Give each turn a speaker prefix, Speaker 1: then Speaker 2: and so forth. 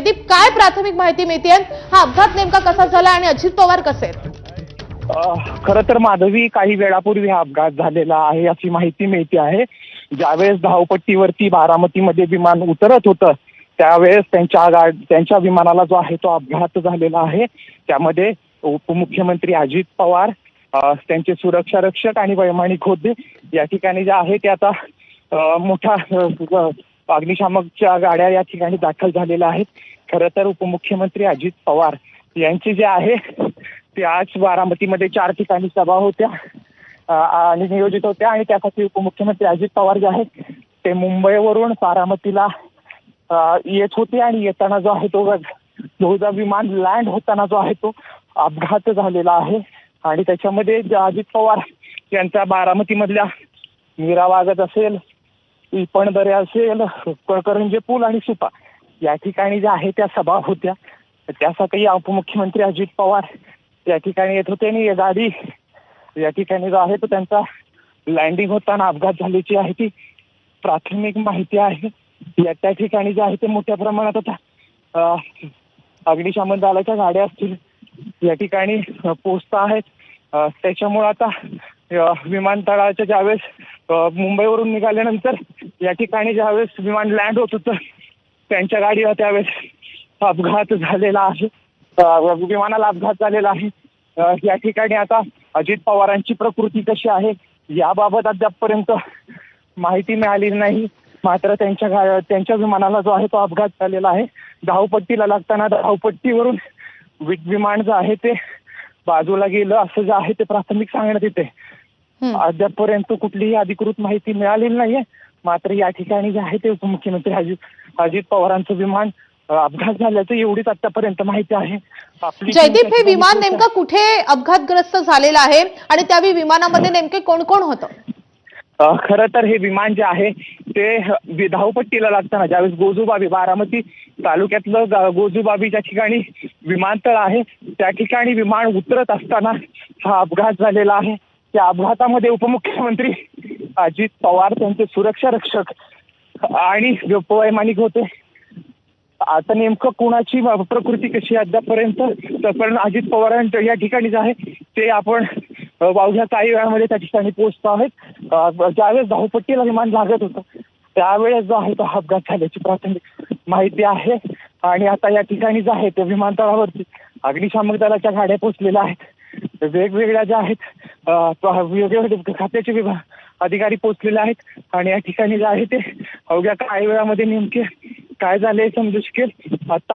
Speaker 1: जयदीप, काय प्राथमिक माहिती मिळते? हा अपघात नेमका कसा झाला आणि अजित पवार कसे आहेत?
Speaker 2: खरं तर माधवी, काही वेळापूर्वी हा अपघात झालेला आहे अशी माहिती मिळते आहे. ज्यावेळेस धावपट्टीवरती बारामतीमध्ये विमान उतरत होतं त्यावेळेस त्यांच्या विमानाला जो आहे तो अपघात झालेला आहे. त्यामध्ये उपमुख्यमंत्री अजित पवार, त्यांचे सुरक्षा रक्षक आणि वैमानिक होते. या ठिकाणी जे आहे ते आता मोठ्या अग्निशामकच्या गाड्या या ठिकाणी दाखल झालेल्या आहेत. खरं तर उपमुख्यमंत्री अजित पवार यांचे जे आहे ते आज बारामतीमध्ये 4 ठिकाणी सभा होत्या आणि नियोजित होत्या आणि त्यासाठी उपमुख्यमंत्री अजित पवार जे आहेत ते मुंबईवरून बारामतीला येत होते आणि येताना जो आहे तो बहुधा विमान लँड होताना जो आहे तो अपघात झालेला आहे. आणि त्याच्यामध्ये अजित पवार यांचा बारामतीमधल्या मीरा वागत असेल, इपणदरे असेल, करंजे पूल आणि सुपा या ठिकाणी ज्या आहे त्या सभा होत्या. त्यासाठी उपमुख्यमंत्री अजित पवार या ठिकाणी येत होते आणि गाडी या ठिकाणी जो आहे तो त्यांचा लँडिंग होताना अपघात झाल्याची आहे ती प्राथमिक माहिती आहे. त्या ठिकाणी जे आहे ते मोठ्या प्रमाणात आता अग्निशमन दलाच्या गाड्या असतील या ठिकाणी पोहोचत आहेत. त्याच्यामुळे आता विमानतळाच्या ज्यावेळेस मुंबईवरून निघाल्यानंतर या ठिकाणी ज्यावेळेस विमान लँड होत होतं त्यांच्या गाडीला त्यावेळेस अपघात झालेला आहे. विमानाला अपघात झालेला आहे. या ठिकाणी आता अजित पवारांची प्रकृती कशी आहे याबाबत अद्यापपर्यंत माहिती मिळाली नाही. मात्र त्यांच्या विमानाला जो आहे तो अपघात झालेला आहे. धावपट्टीला लागताना धावपट्टीवरून विमान जे आहे ते बाजूला गेलं असं जे आहे ते प्राथमिक सांगण्यात येते. अद्यापपर्यंत कुठलीही अधिकृत माहिती मिळालेली नाहीये. मात्र या ठिकाणी जे आहे ते उपमुख्यमंत्री अजित पवारांचं विमान अपघात झाल्याचं एवढीच आतापर्यंत माहिती आहे.
Speaker 1: जयदीप, हे विमान नेमकं कुठे अपघातग्रस्त झालेलं आहे आणि त्यावेळी विमानामध्ये नेमके कोण कोण होतं?
Speaker 2: खरं तर हे विमान जे आहे ते धावपट्टीला लागताना ज्यावेळेस गोजूबाबी, बारामती तालुक्यातलं गोजूबाबी ज्या ठिकाणी विमानतळ आहे त्या ठिकाणी विमान उतरत असताना हा अपघात झालेला आहे. त्या अपघातामध्ये उपमुख्यमंत्री अजित पवार, त्यांचे सुरक्षा रक्षक आणि वैमानिक होते. आता नेमकं कुणाची प्रकृती कशी अद्यापर्यंत पण अजित पवारांच्या या ठिकाणी जे आहे ते आपण अवघ्या काही वेळामध्ये त्या ठिकाणी पोहोचतो आहेत. ज्यावेळेस धावपट्टीला विमान लागत होतं त्यावेळेस जो आहे तो अपघात झाल्याची प्राथमिक माहिती आहे. आणि आता या ठिकाणी जे आहे ते विमानतळावरती अग्निशामक दलाच्या गाड्या पोहोचलेल्या आहेत. वेगवेगळ्या ज्या आहेत वेगवेगळ्या खात्याचे अधिकारी पोहोचलेले आहेत आणि या ठिकाणी जे आहे ते अवघ्या काही वेळामध्ये नेमके काय झाले समजू शकेल. आता